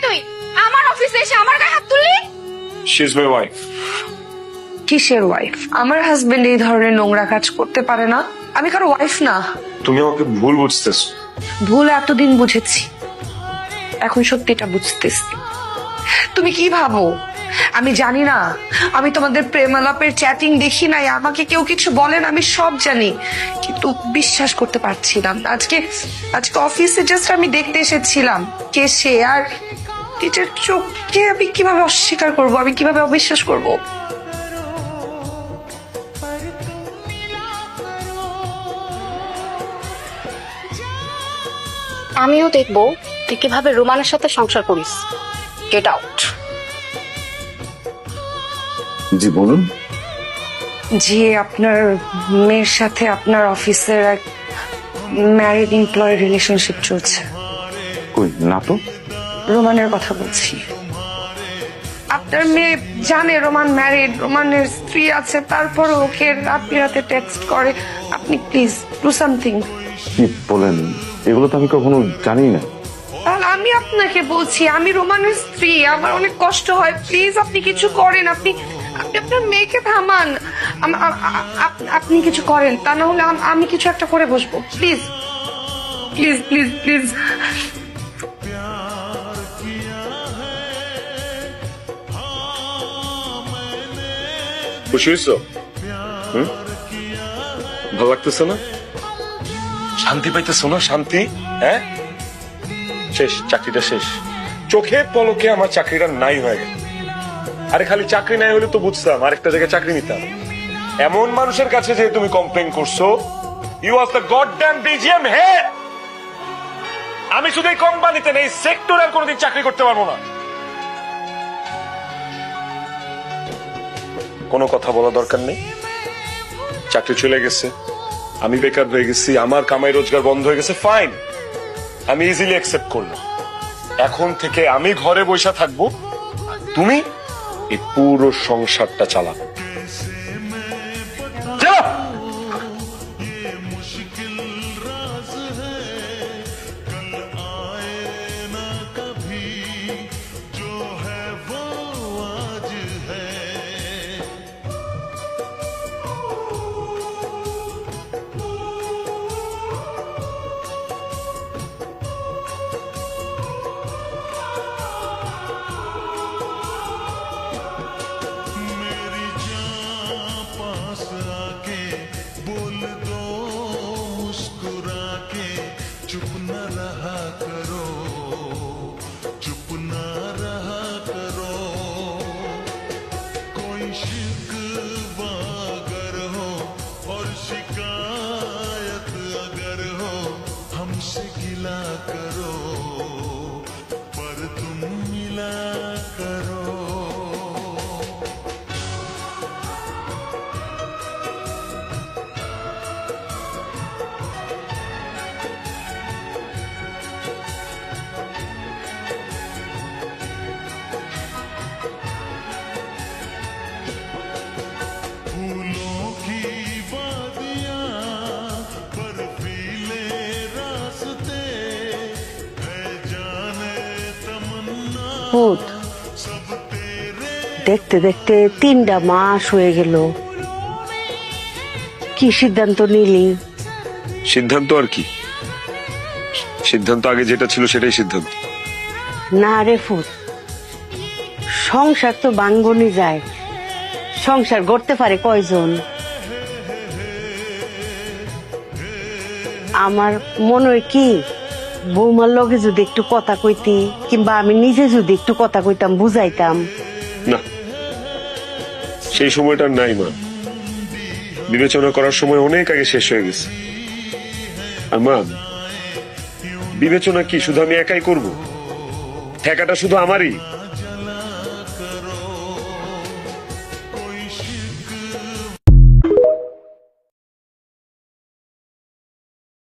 তুই আমার অফিসে এসে আমার গায়ে হাত তুললি? She is my wife. কিসের ওয়াইফ? আমার হাজবেন্ড এই ধরনের নোংরা কাজ করতে পারে না। আমি কারো ওয়াইফ না। তুমি আমাকে ভুল বুঝতেছ। ভুল এতদিন বুঝেছি, এখন সত্যিটা বুঝতেছি। তুমি কি ভাবো আমি জানি না? আমি তোমাদের প্রেম আলাপের চ্যাটিং দেখি নাই, আমাকে কেউ কিছু বলেন আমি সব জানি, কিন্তু বিশ্বাস করতে পারছিলাম না। আজকে অফিসে জাস্ট আমি দেখতে এসেছিলাম কে সে, আর নিজের চোখকে আমি কিভাবে অস্বীকার করব, আমি কিভাবে অবিশ্বাস করব? আমিও দেখবো তুই কিভাবে রোমানের সাথে সংসার করিস। Get out. জি বলুন। জি, আপনার মেয়ের সাথে আপনার অফিসের এক ম্যারিড এমপ্লয় রিলেশনশিপ চলছে। কই না তো। রোমানের কথা বলছি। আপনার মেয়ে জানে রোমান ম্যারিড, রোমানের স্ত্রী আছে, তারপর ওকে রাত বিরাতে টেক্সট করে। আপনি প্লিজ ডু সামথিং। কি বলেন? এগুলো তো আমি কখনো জানি না। তাহলে আমি আপনাকে বলছি, আমি রোমানের স্ত্রী, আমার অনেক কষ্ট হয়। প্লিজ আপনি কিছু করেন, আপনি আপনার মেয়েকে থামান। আপনি কিছু করেন, তা না হলে আমি কিছু একটা করে বসবো। Please please please please. খুশি হয়েছ? ভালো লাগতেছে না? শান্তি পাইতেছ না? শান্তি? হ্যাঁ, শেষ, চাকরিটা শেষ। চোখে পলকে আমার চাকরিটা নাই হয়ে গেল। আরে খালি চাকরি নাই হলে তো বুঝতাম আরেকটা জায়গায় চাকরি নিতাম। এমন মানুষের কাছে যে তুমি কমপ্লেন করছো, you was the god damn BGM head. আমি শুধু এই কোম্পানিতে নেই, সেক্টরের কোনোদিন চাকরি করতে পারবো না। কোনো কথা বলা দরকার নেই। চাকরি চলে গেছে, আমি বেকার হয়ে গেছি, আমার কামাই রোজগার বন্ধ হয়ে গেছে, ফাইন, আমি ইজিলি অ্যাকসেপ্ট করলাম। এখন থেকে আমি ঘরে বসে থাকবো, তুমি এই পুরো সংসারটা চালাবে। দেখতে দেখতে 3টা মাস হয়ে গেল, কি সিদ্ধান্ত নিলি? সিদ্ধান্ত আর কি, সিদ্ধান্ত আগে যেটা ছিল সেটাই সিদ্ধান্ত। না রে ফুট, সংসার তো ভাঙ্গনি যায়, সংসার গড়তে পারে কয়জন? আমার মনে হয় কি, বৌমার লগে যদি একটু কথা কইতি, কিংবা আমি নিজে যদি একটু কথা কইতাম, বুঝাইতাম। না, সেই সময়টা নাই মা, বিবেচনা করার সময় অনেক আগে শেষ হয়ে গেছে। আর মা, বিবেচনা কি শুধু আমি একাই করব? ঠেকাটা শুধু আমারই।